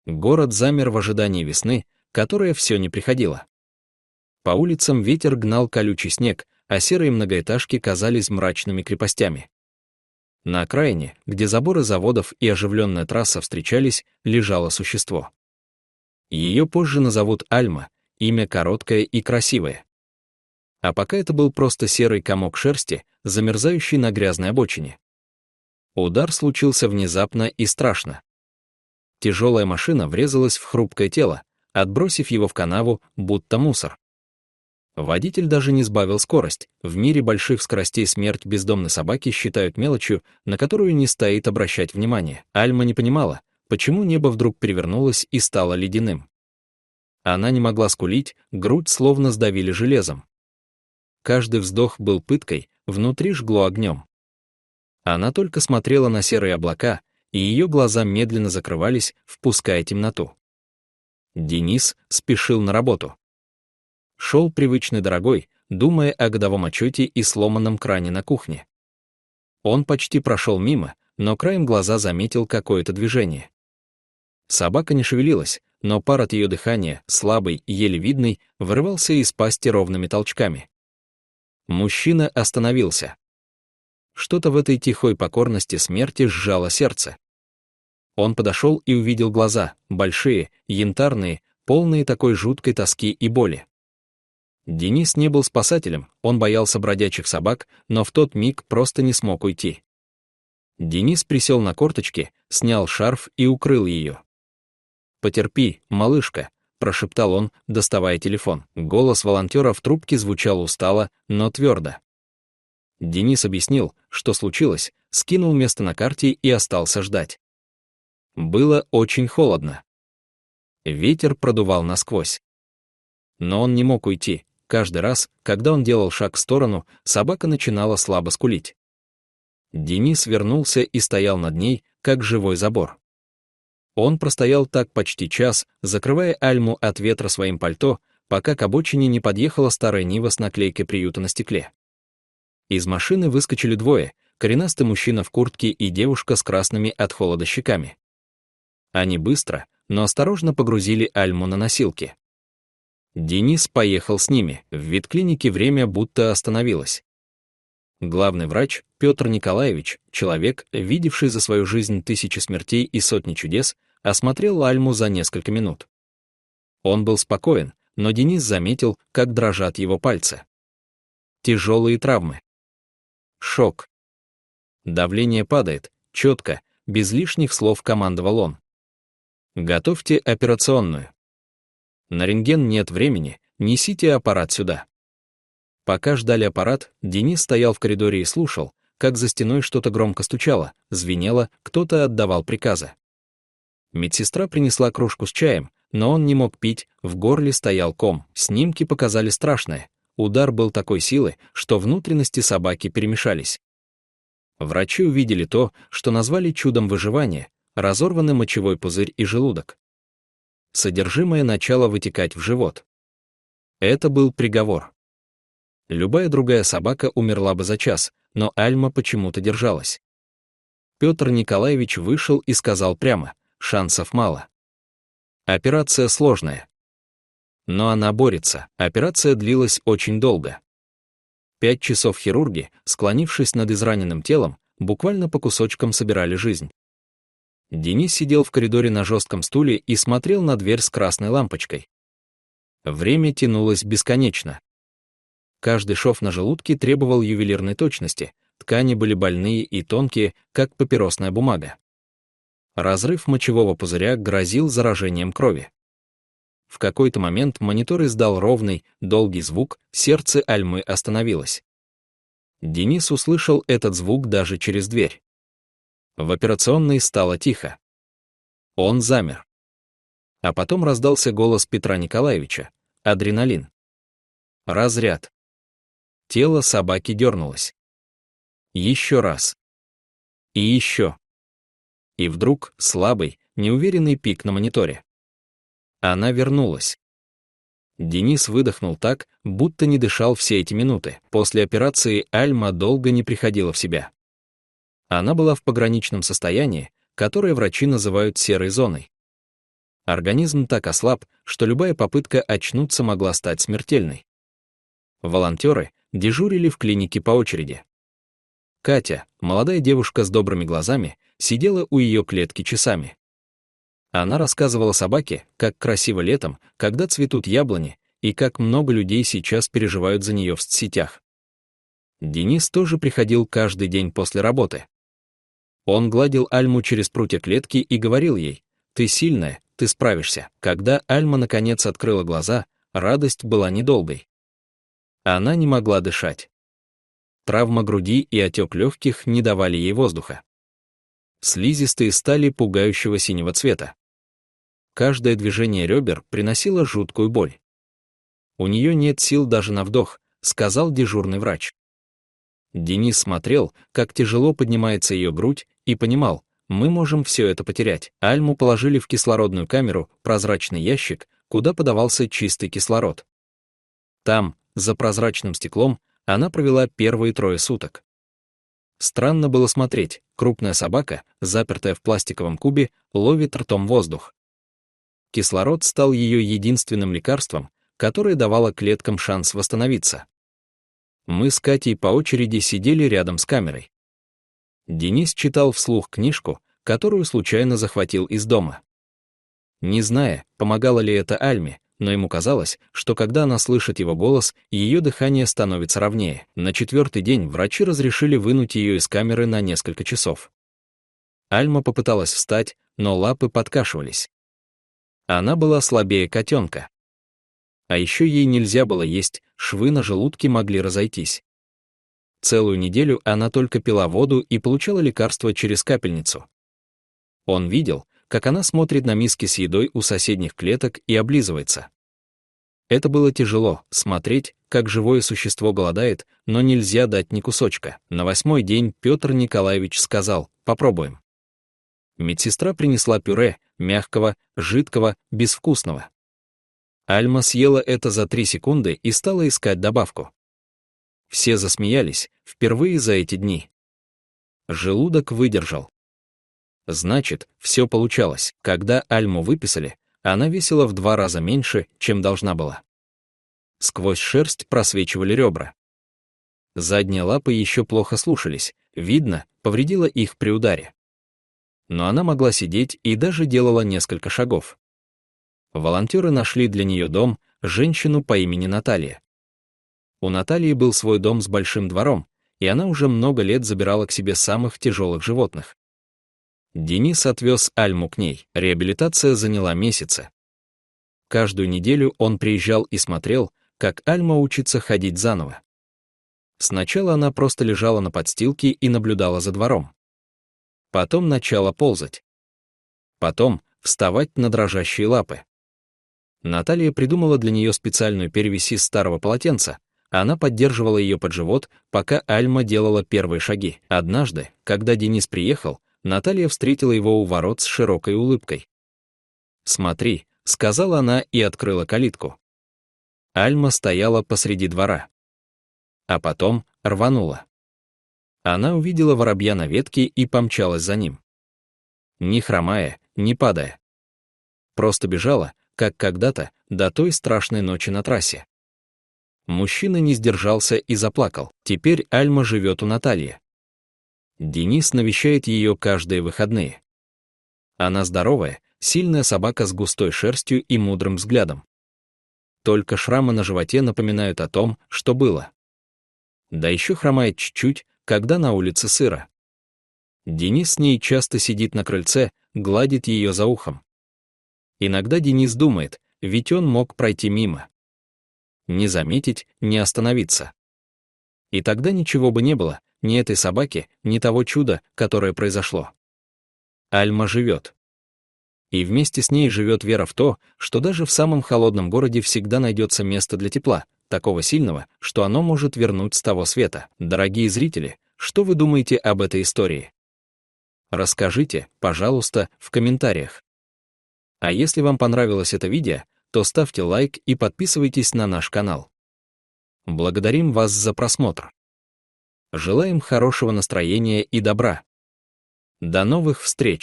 Город замер в ожидании весны, которая все не приходила. По улицам ветер гнал колючий снег, а серые многоэтажки казались мрачными крепостями. На окраине, где заборы заводов и оживленная трасса встречались, лежало существо. Ее позже назовут Альма, имя короткое и красивое. А пока это был просто серый комок шерсти, замерзающий на грязной обочине. Удар случился внезапно и страшно. Тяжелая машина врезалась в хрупкое тело, отбросив его в канаву, будто мусор. Водитель даже не сбавил скорость. В мире больших скоростей смерть бездомной собаки считают мелочью, на которую не стоит обращать внимание. Альма не понимала, почему небо вдруг перевернулось и стало ледяным. Она не могла скулить, грудь словно сдавили железом. Каждый вздох был пыткой, внутри жгло огнем. Она только смотрела на серые облака, и ее глаза медленно закрывались, впуская темноту. Денис спешил на работу. Шел привычный дорогой, думая о годовом отчете и сломанном кране на кухне. Он почти прошел мимо, но краем глаза заметил какое-то движение. Собака не шевелилась, но пар от ее дыхания, слабый, еле видный, вырывался из пасти ровными толчками. Мужчина остановился. Что-то в этой тихой покорности смерти сжало сердце. Он подошел и увидел глаза, большие, янтарные, полные такой жуткой тоски и боли. Денис не был спасателем, он боялся бродячих собак, но в тот миг просто не смог уйти. Денис присел на корточки, снял шарф и укрыл ее. «Потерпи, малышка», — прошептал он, доставая телефон. Голос волонтера в трубке звучал устало, но твердо. Денис объяснил, что случилось, скинул место на карте и остался ждать. Было очень холодно. Ветер продувал насквозь. Но он не мог уйти. Каждый раз, когда он делал шаг в сторону, собака начинала слабо скулить. Денис вернулся и стоял над ней, как живой забор. Он простоял так почти час, закрывая Альму от ветра своим пальто, пока к обочине не подъехала старая Нива с наклейкой приюта на стекле. Из машины выскочили двое, коренастый мужчина в куртке и девушка с красными от холода щеками. Они быстро, но осторожно погрузили Альму на носилки. Денис поехал с ними, в ветклинике время будто остановилось. Главный врач, Петр Николаевич, человек, видевший за свою жизнь тысячи смертей и сотни чудес, осмотрел Альму за несколько минут. Он был спокоен, но Денис заметил, как дрожат его пальцы. Тяжелые травмы. Шок. Давление падает, четко, без лишних слов командовал он. Готовьте операционную. На рентген нет времени, несите аппарат сюда. Пока ждали аппарат, Денис стоял в коридоре и слушал, как за стеной что-то громко стучало, звенело, кто-то отдавал приказы. Медсестра принесла кружку с чаем, но он не мог пить, в горле стоял ком. Снимки показали страшное. Удар был такой силы, что внутренности собаки перемешались. Врачи увидели то, что назвали чудом выживания, разорванный мочевой пузырь и желудок. Содержимое начало вытекать в живот. Это был приговор. Любая другая собака умерла бы за час, но Альма почему-то держалась. Петр Николаевич вышел и сказал прямо: шансов мало. Операция сложная. Но она борется. Операция длилась очень долго. 5 часов хирурги, склонившись над израненным телом, буквально по кусочкам собирали жизнь. Денис сидел в коридоре на жестком стуле и смотрел на дверь с красной лампочкой. Время тянулось бесконечно. Каждый шов на желудке требовал ювелирной точности, ткани были больные и тонкие, как папиросная бумага. Разрыв мочевого пузыря грозил заражением крови. В какой-то момент монитор издал ровный, долгий звук, сердце Альмы остановилось. Денис услышал этот звук даже через дверь. В операционной стало тихо. Он замер. А потом раздался голос Петра Николаевича: адреналин. Разряд. Тело собаки дернулось. Еще раз. И еще. И вдруг слабый, неуверенный пик на мониторе. Она вернулась. Денис выдохнул так, будто не дышал все эти минуты. После операции Альма долго не приходила в себя. Она была в пограничном состоянии, которое врачи называют серой зоной. Организм так ослаб, что любая попытка очнуться могла стать смертельной. Волонтеры дежурили в клинике по очереди. Катя, молодая девушка с добрыми глазами, сидела у ее клетки часами. Она рассказывала собаке, как красиво летом, когда цветут яблони, и как много людей сейчас переживают за нее в соцсетях. Денис тоже приходил каждый день после работы. Он гладил Альму через прутья клетки и говорил ей: «Ты сильная, ты справишься». Когда Альма наконец открыла глаза, радость была недолгой. Она не могла дышать. Травма груди и отек легких не давали ей воздуха. Слизистые стали пугающего синего цвета. Каждое движение ребер приносило жуткую боль. «У нее нет сил даже на вдох», — сказал дежурный врач. Денис смотрел, как тяжело поднимается ее грудь, и понимал, мы можем все это потерять. Альму положили в кислородную камеру, прозрачный ящик, куда подавался чистый кислород. Там, за прозрачным стеклом, она провела первые 3 суток. Странно было смотреть, крупная собака, запертая в пластиковом кубе, ловит ртом воздух. Кислород стал ее единственным лекарством, которое давало клеткам шанс восстановиться. Мы с Катей по очереди сидели рядом с камерой. Денис читал вслух книжку, которую случайно захватил из дома. Не зная, помогало ли это Альме, но ему казалось, что когда она слышит его голос, ее дыхание становится ровнее. На 4-й день врачи разрешили вынуть ее из камеры на несколько часов. Альма попыталась встать, но лапы подкашивались. Она была слабее котенка. А еще ей нельзя было есть, швы на желудке могли разойтись. Целую неделю она только пила воду и получала лекарства через капельницу. Он видел, как она смотрит на миски с едой у соседних клеток и облизывается. Это было тяжело, смотреть, как живое существо голодает, но нельзя дать ни кусочка. На 8-й день Петр Николаевич сказал: «Попробуем». Медсестра принесла пюре, мягкого, жидкого, безвкусного. Альма съела это за 3 секунды и стала искать добавку. Все засмеялись, впервые за эти дни. Желудок выдержал. Значит, все получалось. Когда Альму выписали, она весила в 2 раза меньше, чем должна была. Сквозь шерсть просвечивали ребра. Задние лапы еще плохо слушались, видно, повредила их при ударе. Но она могла сидеть и даже делала несколько шагов. Волонтеры нашли для нее дом, женщину по имени Наталья. У Натальи был свой дом с большим двором, и она уже много лет забирала к себе самых тяжелых животных. Денис отвез Альму к ней. Реабилитация заняла месяцы. Каждую неделю он приезжал и смотрел, как Альма учится ходить заново. Сначала она просто лежала на подстилке и наблюдала за двором. Потом начала ползать. Потом вставать на дрожащие лапы. Наталья придумала для нее специальную перевязь из старого полотенца. Она поддерживала ее под живот, пока Альма делала первые шаги. Однажды, когда Денис приехал, Наталья встретила его у ворот с широкой улыбкой. «Смотри», — сказала она и открыла калитку. Альма стояла посреди двора. А потом рванула. Она увидела воробья на ветке и помчалась за ним. Не хромая, не падая. Просто бежала, как когда-то, до той страшной ночи на трассе. Мужчина не сдержался и заплакал. Теперь Альма живет у Натальи. Денис навещает ее каждые выходные. Она здоровая, сильная собака с густой шерстью и мудрым взглядом. Только шрамы на животе напоминают о том, что было. Да еще хромает чуть-чуть, когда на улице сыро. Денис с ней часто сидит на крыльце, гладит ее за ухом. Иногда Денис думает, ведь он мог пройти мимо. Не заметить, не остановиться. И тогда ничего бы не было, ни этой собаки, ни того чуда, которое произошло. Альма живет. И вместе с ней живет вера в то, что даже в самом холодном городе всегда найдется место для тепла, такого сильного, что оно может вернуть с того света. Дорогие зрители, что вы думаете об этой истории? Расскажите, пожалуйста, в комментариях. А если вам понравилось это видео, то ставьте лайк и подписывайтесь на наш канал. Благодарим вас за просмотр. Желаем хорошего настроения и добра. До новых встреч!